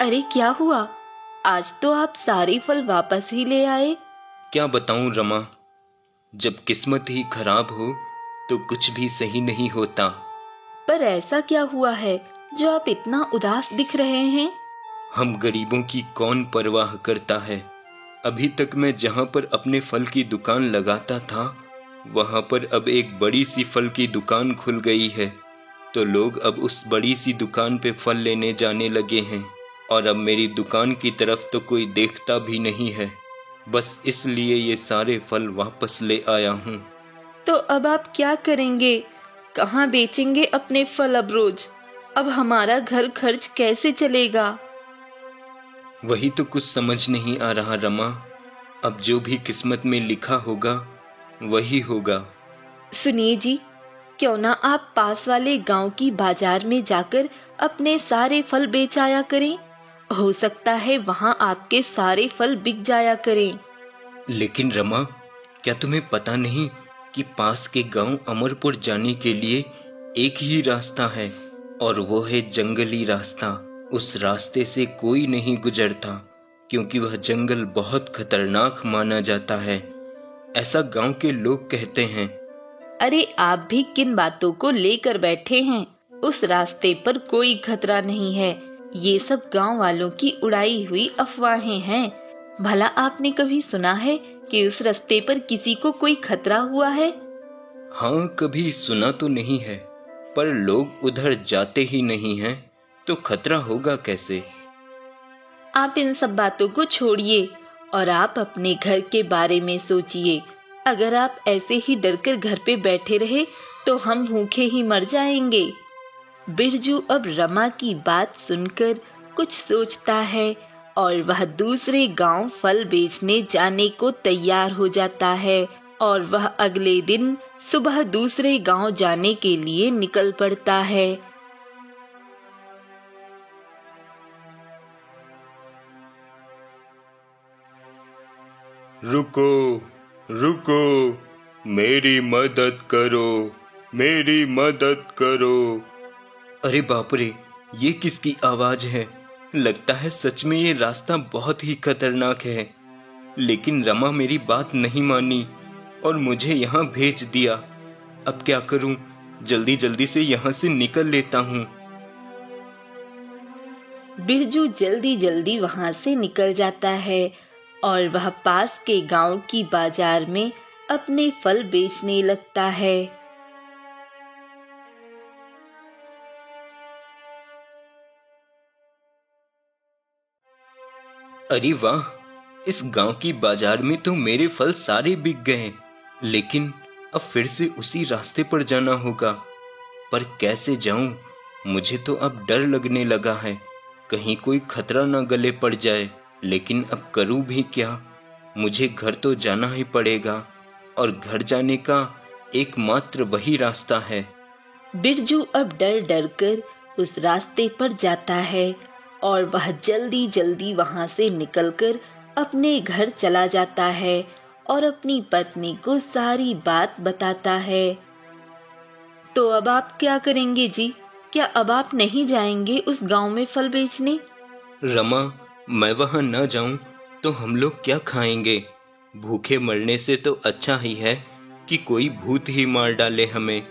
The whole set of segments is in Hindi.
अरे क्या हुआ? आज तो आप सारे फल वापस ही ले आए। क्या बताऊं रमा, जब किस्मत ही खराब हो तो कुछ भी सही नहीं होता। पर ऐसा क्या हुआ है जो आप इतना उदास दिख रहे हैं? हम गरीबों की कौन परवाह करता है। अभी तक मैं जहां पर अपने फल की दुकान लगाता था, वहां पर अब एक बड़ी सी फल की दुकान खुल गई है। तो लोग अब उस बड़ी सी दुकान पे फल लेने जाने लगे हैं और अब मेरी दुकान की तरफ तो कोई देखता भी नहीं है। बस इसलिए ये सारे फल वापस ले आया हूँ। तो अब आप क्या करेंगे? कहाँ बेचेंगे अपने फल अब रोज? अब हमारा घर खर्च कैसे चलेगा? वही तो कुछ समझ नहीं आ रहा रमा। अब जो भी किस्मत में लिखा होगा वही होगा। सुनिए जी, क्यों ना आप पास वाले गांव की बाजार में जाकर अपने सारे फल बेच आया करें। हो सकता है वहां आपके सारे फल बिक जाया करें। लेकिन रमा, क्या तुम्हें पता नहीं कि पास के गांव अमरपुर जाने के लिए एक ही रास्ता है और वो है जंगली रास्ता। उस रास्ते से कोई नहीं गुजरता क्योंकि वह जंगल बहुत खतरनाक माना जाता है, ऐसा गांव के लोग कहते हैं। अरे आप भी किन बातों को लेकर बैठे हैं? उस रास्ते पर कोई खतरा नहीं है। ये सब गांव वालों की उड़ाई हुई अफवाहें हैं। भला आपने कभी सुना है कि उस रास्ते पर किसी को कोई खतरा हुआ है? हाँ, कभी सुना तो नहीं है, पर लोग उधर जाते ही नहीं हैं, तो खतरा होगा कैसे। आप इन सब बातों को छोड़िए और आप अपने घर के बारे में सोचिए। अगर आप ऐसे ही डरकर घर पे बैठे रहे तो हम भूखे ही मर जाएंगे। बिरजू अब रमा की बात सुनकर कुछ सोचता है और वह दूसरे गांव फल बेचने जाने को तैयार हो जाता है और वह अगले दिन सुबह दूसरे गांव जाने के लिए निकल पड़ता है। रुको रुको, मेरी मदद करो, मेरी मदद करो। अरे बाप रे, ये किसकी आवाज है? लगता है सच में ये रास्ता बहुत ही खतरनाक है। लेकिन रमा मेरी बात नहीं मानी और मुझे यहाँ भेज दिया। अब क्या करूं? जल्दी जल्दी से यहाँ से निकल लेता हूँ। बिरजू जल्दी जल्दी वहां से निकल जाता है और वह पास के गांव की बाजार में अपने फल बेचने लगता है। अरे वाह, इस गांव की बाजार में तो मेरे फल सारे बिक गए। लेकिन अब फिर से उसी रास्ते पर जाना होगा। पर कैसे जाऊं? मुझे तो अब डर लगने लगा है, कहीं कोई खतरा ना गले पड़ जाए। लेकिन अब करूं भी क्या? मुझे घर तो जाना ही पड़ेगा और घर जाने का एकमात्र वही रास्ता है। बिरजू अब डर डर कर उस रास्ते पर जाता है और वह जल्दी जल्दी वहां से निकलकर अपने घर चला जाता है और अपनी पत्नी को सारी बात बताता है। तो अब आप क्या करेंगे जी? क्या अब आप नहीं जाएंगे उस गांव में फल बेचने? रमा, मैं वहां ना जाऊं तो हम लोग क्या खाएंगे? भूखे मरने से तो अच्छा ही है कि कोई भूत ही मार डाले हमें।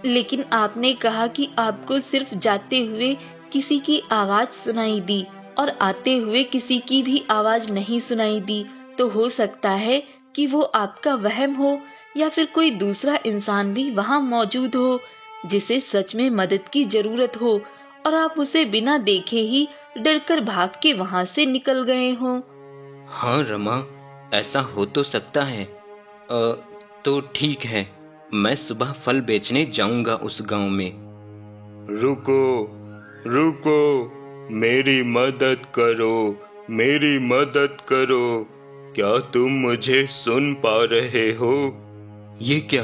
लेकिन आपने कहा कि आपको सिर्फ जाते हुए किसी की आवाज सुनाई दी और आते हुए किसी की भी आवाज नहीं सुनाई दी। तो हो सकता है कि वो आपका वहम हो या फिर कोई दूसरा इंसान भी वहां मौजूद हो जिसे सच में मदद की जरूरत हो और आप उसे बिना देखे ही डरकर भाग के वहां से निकल गए हो। हाँ रमा, ऐसा हो तो सकता है। तो ठीक है, मैं सुबह फल बेचने जाऊंगा उस गांव में। रुको रुको, मेरी मदद करो, मेरी मदद करो। क्या तुम मुझे सुन पा रहे हो? ये क्या?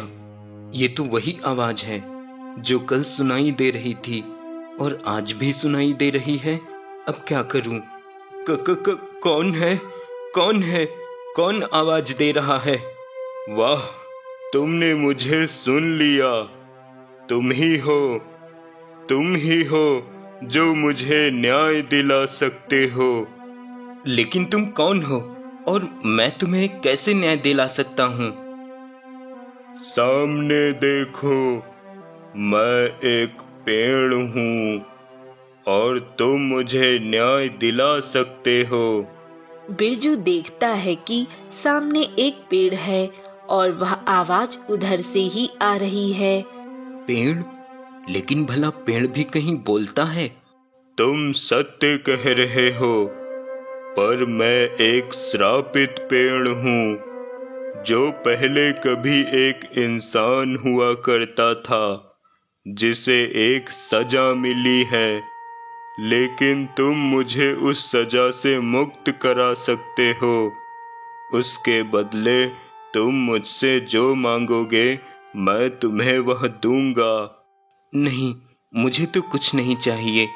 ये तो वही आवाज है जो कल सुनाई दे रही थी और आज भी सुनाई दे रही है। अब क्या करूं? कौन है? कौन है? कौन आवाज दे रहा है? वाह, तुमने मुझे सुन लिया। तुम ही हो, तुम ही हो जो मुझे न्याय दिला सकते हो। लेकिन तुम कौन हो और मैं तुम्हें कैसे न्याय दिला सकता हूँ? सामने देखो, मैं एक पेड़ हूँ और तुम मुझे न्याय दिला सकते हो। बिरजू देखता है कि सामने एक पेड़ है और वह आवाज उधर से ही आ रही है। पेड़? लेकिन भला पेड़ भी कहीं बोलता है? तुम सत्य कह रहे हो, पर मैं एक श्रापित पेड़ हूँ जो पहले कभी एक इंसान हुआ करता था, जिसे एक सजा मिली है। लेकिन तुम मुझे उस सजा से मुक्त करा सकते हो। उसके बदले तुम मुझसे जो मांगोगे मैं तुम्हें वह दूंगा। नहीं, मुझे तो कुछ नहीं चाहिए,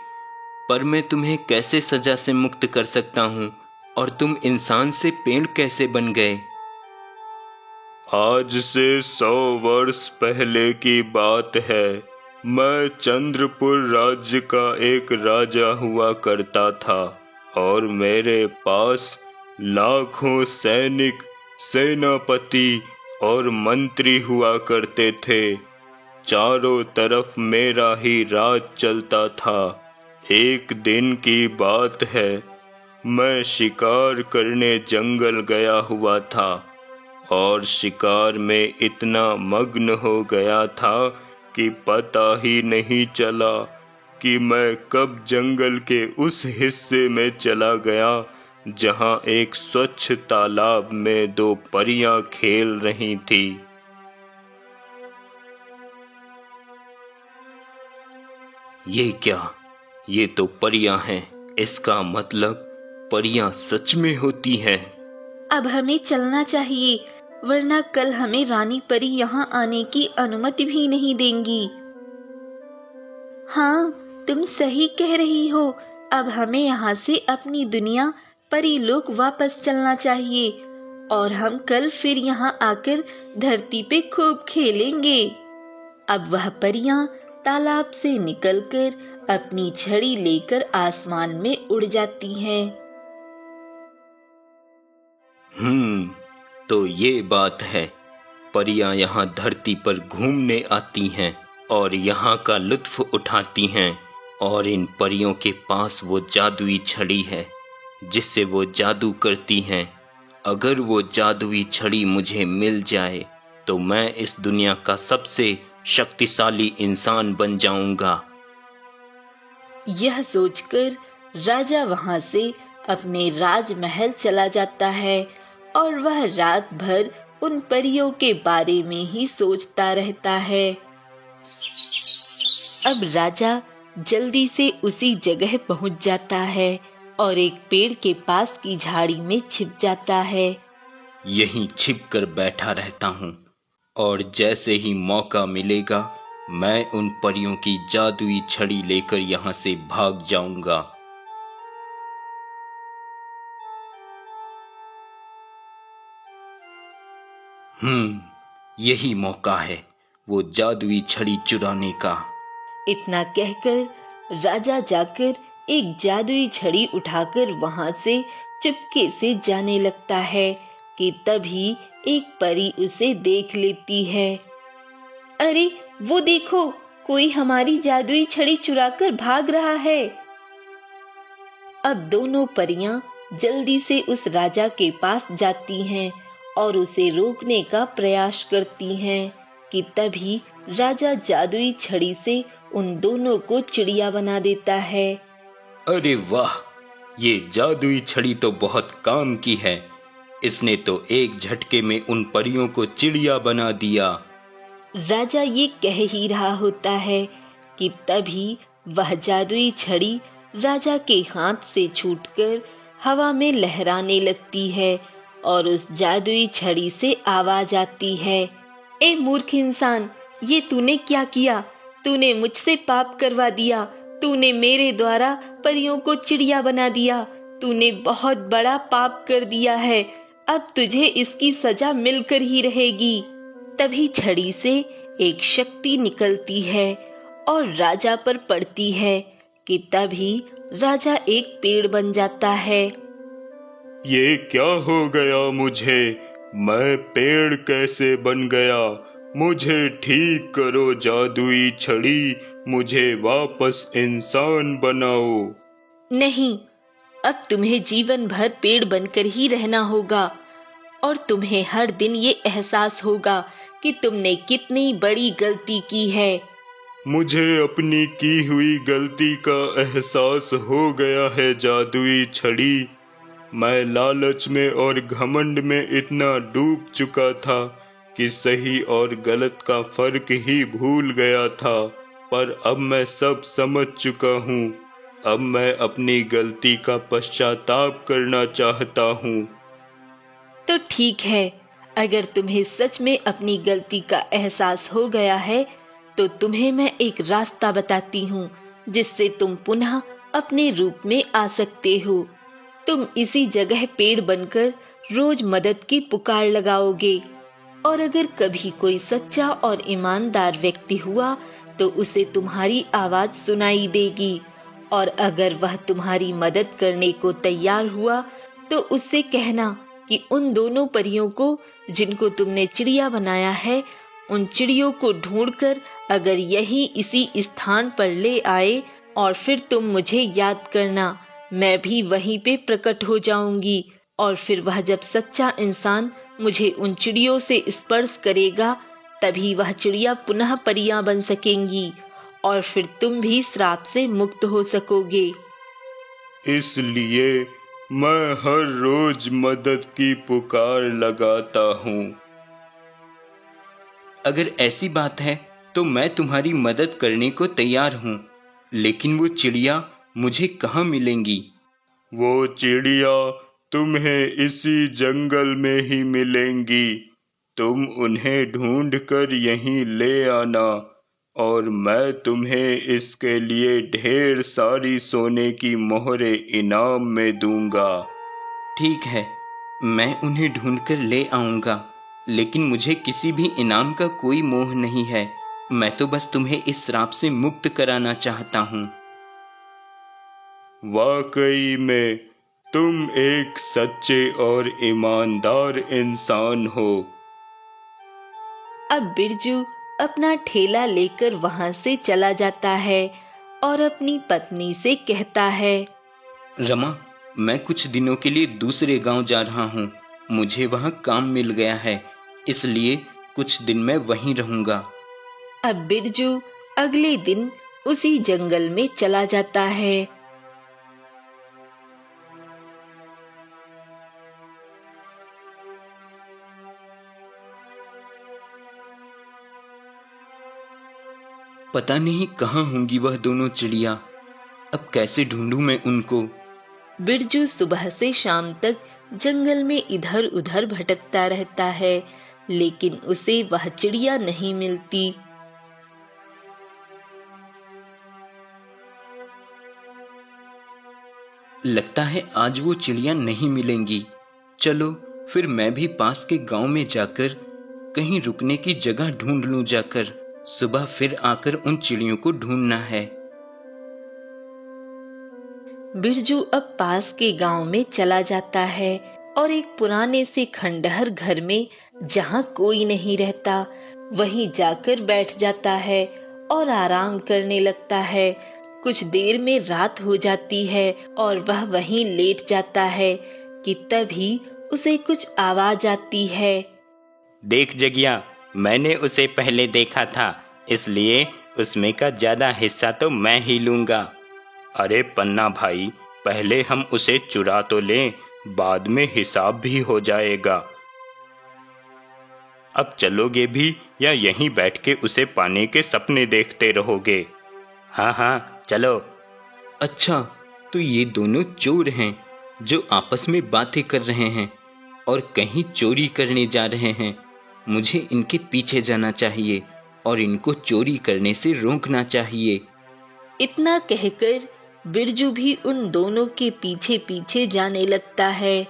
पर मैं तुम्हें कैसे सजा से मुक्त कर सकता हूँ? और तुम इंसान से पेड़ कैसे बन गए? आज से 100 वर्ष पहले की बात है। मैं चंद्रपुर राज्य का एक राजा हुआ करता था और मेरे पास लाखों सैनिक, सेनापति और मंत्री हुआ करते थे। चारों तरफ मेरा ही राज चलता था। एक दिन की बात है, मैं शिकार करने जंगल गया हुआ था और शिकार में इतना मग्न हो गया था कि पता ही नहीं चला कि मैं कब जंगल के उस हिस्से में चला गया जहां एक स्वच्छ तालाब में 2 परियां खेल रही थी। ये क्या? ये तो परियां हैं। इसका मतलब परियां सच में होती हैं। अब हमें चलना चाहिए, वरना कल हमें रानी परी यहाँ आने की अनुमति भी नहीं देंगी। हाँ, तुम सही कह रही हो। अब हमें यहाँ से अपनी दुनिया परी लोक वापस चलना चाहिए और हम कल फिर यहाँ आकर धरती पे खूब खेलेंगे। अब वह परियां तालाब से निकलकर अपनी छड़ी लेकर आसमान में उड़ जाती हैं। तो ये बात है। परियां यहाँ धरती पर घूमने आती हैं और यहाँ का लुत्फ उठाती हैं। और इन परियों के पास वो जादुई छड़ी है जिससे वो जादू करती हैं। अगर वो जादुई छड़ी मुझे मिल जाए तो मैं इस दुनिया का सबसे शक्तिशाली इंसान बन जाऊंगा। यह सोचकर राजा वहां से अपने राजमहल चला जाता है और वह रात भर उन परियों के बारे में ही सोचता रहता है। अब राजा जल्दी से उसी जगह पहुंच जाता है और एक पेड़ के पास की झाड़ी में छिप जाता है। यहीं छिप कर बैठा रहता हूँ और जैसे ही मौका मिलेगा मैं उन परियों की जादुई छड़ी लेकर यहाँ से भाग जाऊंगा। यही मौका है वो जादुई छड़ी चुराने का। इतना कहकर राजा जाकर एक जादुई छड़ी उठाकर वहां से चुपके से जाने लगता है कि तभी एक परी उसे देख लेती है। अरे वो देखो, कोई हमारी जादुई छड़ी चुराकर भाग रहा है। अब दोनों परियां जल्दी से उस राजा के पास जाती हैं और उसे रोकने का प्रयास करती हैं कि तभी राजा जादुई छड़ी से उन दोनों को चिड़िया बना देता है। अरे वाह, ये जादुई छड़ी तो बहुत काम की है। इसने तो एक झटके में उन परियों को चिड़िया बना दिया। राजा ये कह ही रहा होता है कि तभी वह जादुई छड़ी राजा के हाथ से छूटकर हवा में लहराने लगती है और उस जादुई छड़ी से आवाज आती है, ए मूर्ख इंसान, ये तूने क्या किया? तूने मुझसे पाप करवा दिया। तूने मेरे द्वारा परियों को चिड़िया बना दिया। तूने बहुत बड़ा पाप कर दिया है। अब तुझे इसकी सजा मिलकर ही रहेगी। तभी छड़ी से एक शक्ति निकलती है और राजा पर पड़ती है। कि तभी राजा एक पेड़ बन जाता है। ये क्या हो गया मुझे? मैं पेड़ कैसे बन गया? मुझे ठीक करो जादुई छड़ी, मुझे वापस इंसान बनाओ। नहीं, अब तुम्हें जीवन भर पेड़ बनकर ही रहना होगा और तुम्हें हर दिन ये एहसास होगा कि तुमने कितनी बड़ी गलती की है। मुझे अपनी की हुई गलती का एहसास हो गया है जादुई छड़ी। मैं लालच में और घमंड में इतना डूब चुका था कि सही और गलत का फर्क ही भूल गया था, पर अब मैं सब समझ चुका हूँ। अब मैं अपनी गलती का पश्चाताप करना चाहता हूँ। तो ठीक है, अगर तुम्हें सच में अपनी गलती का एहसास हो गया है तो तुम्हें मैं एक रास्ता बताती हूँ जिससे तुम पुनः अपने रूप में आ सकते हो। तुम इसी जगह पेड़ बनकर रोज मदद की पुकार लगाओगे और अगर कभी कोई सच्चा और ईमानदार व्यक्ति हुआ तो उसे तुम्हारी आवाज सुनाई देगी और अगर वह तुम्हारी मदद करने को तैयार हुआ तो उससे कहना कि उन दोनों परियों को जिनको तुमने चिड़िया बनाया है, उन चिड़ियों को ढूंढकर अगर यही इसी स्थान पर ले आए और फिर तुम मुझे याद करना, मैं भी वहीं पे प्रकट हो जाऊंगी और फिर वह जब सच्चा इंसान मुझे उन चिड़ियों से स्पर्श करेगा तभी वह चिड़िया पुनः परियां बन सकेंगी और फिर तुम भी श्राप से मुक्त हो सकोगे। इसलिए मैं हर रोज मदद की पुकार लगाता हूँ। अगर ऐसी बात है तो मैं तुम्हारी मदद करने को तैयार हूँ, लेकिन वो चिड़िया मुझे कहाँ मिलेंगी? वो चिड़िया तुम्हें इसी जंगल में ही मिलेंगी। तुम उन्हें ढूंढकर यहीं ले आना और मैं तुम्हें इसके लिए ढेर सारी सोने की मोहरें इनाम में दूंगा। ठीक है, मैं उन्हें ढूंढकर ले आऊंगा, लेकिन मुझे किसी भी इनाम का कोई मोह नहीं है। मैं तो बस तुम्हें इस श्राप से मुक्त कराना चाहता हूँ। वाकई में तुम एक सच्चे और ईमानदार इंसान हो। अब बिरजू अपना ठेला लेकर वहां से चला जाता है और अपनी पत्नी से कहता है, रमा, मैं कुछ दिनों के लिए दूसरे गांव जा रहा हूँ। मुझे वहाँ काम मिल गया है, इसलिए कुछ दिन मैं वहीं रहूंगा। अब बिरजू अगले दिन उसी जंगल में चला जाता है। पता नहीं कहाँ होंगी वह दोनों चिड़िया। अब कैसे ढूंढूं मैं उनको? बिरजू सुबह से शाम तक जंगल में इधर उधर भटकता रहता है, लेकिन उसे वह चिड़िया नहीं मिलती। लगता है आज वो चिड़िया नहीं मिलेंगी। चलो फिर मैं भी पास के गांव में जाकर कहीं रुकने की जगह ढूंढ लूं जाकर। सुबह फिर आकर उन चिड़ियों को ढूंढना है। बिरजू अब पास के गांव में चला जाता है और एक पुराने से खंडहर घर में, जहां कोई नहीं रहता, वहीं जाकर बैठ जाता है और आराम करने लगता है। कुछ देर में रात हो जाती है और वह वहीं लेट जाता है कि तभी उसे कुछ आवाज आती है। देख जगिया, मैंने उसे पहले देखा था, इसलिए उसमें का ज्यादा हिस्सा तो मैं ही लूंगा। अरे पन्ना भाई, पहले हम उसे चुरा तो लें, बाद में हिसाब भी हो जाएगा। अब चलोगे भी या यहीं बैठ के उसे पाने के सपने देखते रहोगे? हाँ हाँ चलो। अच्छा, तो ये दोनों चोर हैं जो आपस में बातें कर रहे हैं और कहीं चोरी करने जा रहे हैं। मुझे इनके पीछे जाना चाहिए और इनको चोरी करने से रोकना चाहिए। इतना कहकर बिरजू भी उन दोनों के पीछे पीछे जाने लगता है।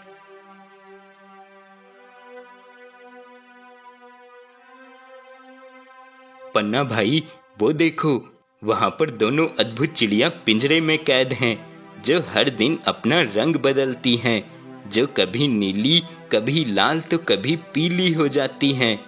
पन्ना भाई, वो देखो, वहाँ पर दोनों अद्भुत चिड़िया पिंजरे में कैद हैं, जो हर दिन अपना रंग बदलती हैं, जो कभी नीली, कभी लाल तो कभी पीली हो जाती हैं।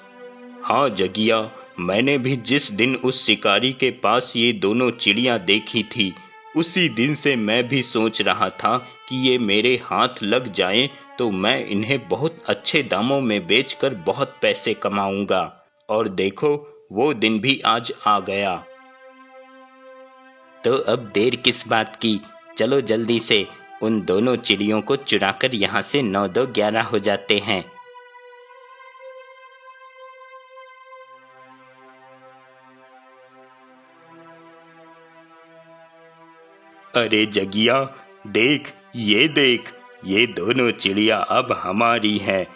हाँ जगिया, मैंने भी जिस दिन उस शिकारी के पास ये दोनों चिड़िया देखी थी, उसी दिन से मैं भी सोच रहा था कि ये मेरे हाथ लग जाएं तो मैं इन्हें बहुत अच्छे दामों में बेचकर बहुत पैसे कमाऊंगा। और देखो, वो दिन भी आज आ गया। तो अब देर किस बात की, चलो जल्दी से उन दोनों चिड़ियों को चुराकर यहाँ से 9 2 11 हो जाते हैं। अरे जगिया, देख, ये दोनों चिड़िया अब हमारी हैं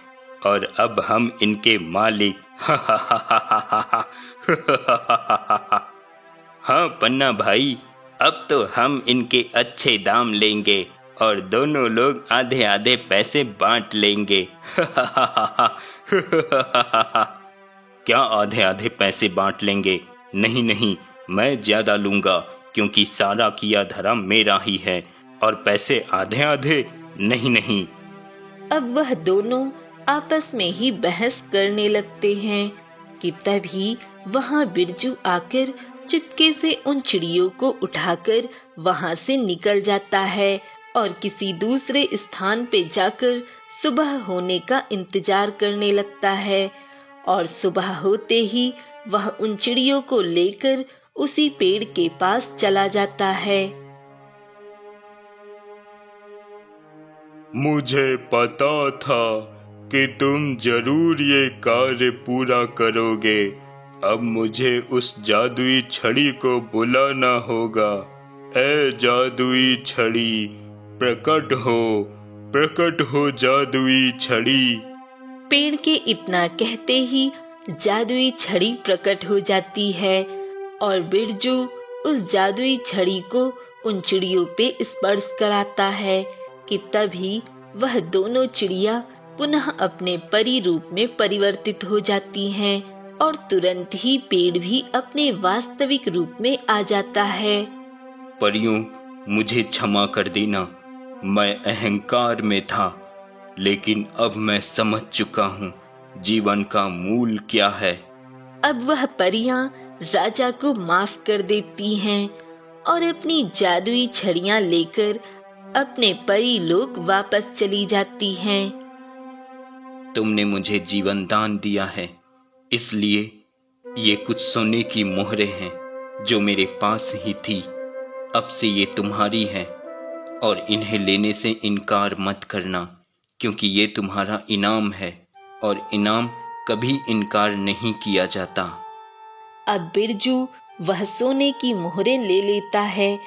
और अब हम इनके मालिक। हाँ पन्ना भाई, अब तो हम इनके अच्छे दाम लेंगे और दोनों लोग आधे आधे पैसे बांट लेंगे। क्या आधे आधे पैसे बांट लेंगे? नहीं नहीं, मैं ज्यादा लूंगा, क्योंकि सारा किया धरा मेरा ही है। और पैसे आधे आधे? नहीं नहीं। अब वह दोनों आपस में ही बहस करने लगते हैं कि तभी वहां बिरजू आकर चुपके से उन चिड़ियों को उठाकर वहां से निकल जाता है और किसी दूसरे स्थान पे जाकर सुबह होने का इंतजार करने लगता है। और सुबह होते ही वह उन चिड़ियों को लेकर उसी पेड़ के पास चला जाता है। मुझे पता था कि तुम जरूर ये कार्य पूरा करोगे। अब मुझे उस जादुई छड़ी को बुलाना होगा। ए जादुई छड़ी, प्रकट हो जादुई छड़ी। पेड़ के इतना कहते ही जादुई छड़ी प्रकट हो जाती है और बिरजू उस जादुई छड़ी को उन चिड़ियों पे स्पर्श कराता है कि तभी वह दोनों चिड़िया पुनः अपने परी रूप में परिवर्तित हो जाती हैं और तुरंत ही पेड़ भी अपने वास्तविक रूप में आ जाता है। परियों, मुझे क्षमा कर देना, मैं अहंकार में था, लेकिन अब मैं समझ चुका हूँ जीवन का मूल क्या है। अब वह परियां राजा को माफ कर देती हैं और अपनी जादुई छड़ियां लेकर अपने परी लोक वापस चली जाती हैं। तुमने मुझे जीवन दान दिया है, इसलिए ये कुछ सोने की मोहरें हैं जो मेरे पास ही थी। अब से ये तुम्हारी हैं और इन्हें लेने से इनकार मत करना, क्योंकि ये तुम्हारा इनाम है और इनाम कभी इनकार नहीं किया जाता। अब बिरजू वह सोने की मोहरें ले लेता है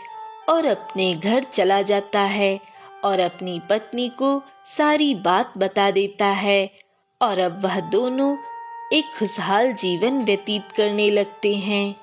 और अपने घर चला जाता है और अपनी पत्नी को सारी बात बता देता है और अब वह दोनों एक खुशहाल जीवन व्यतीत करने लगते हैं।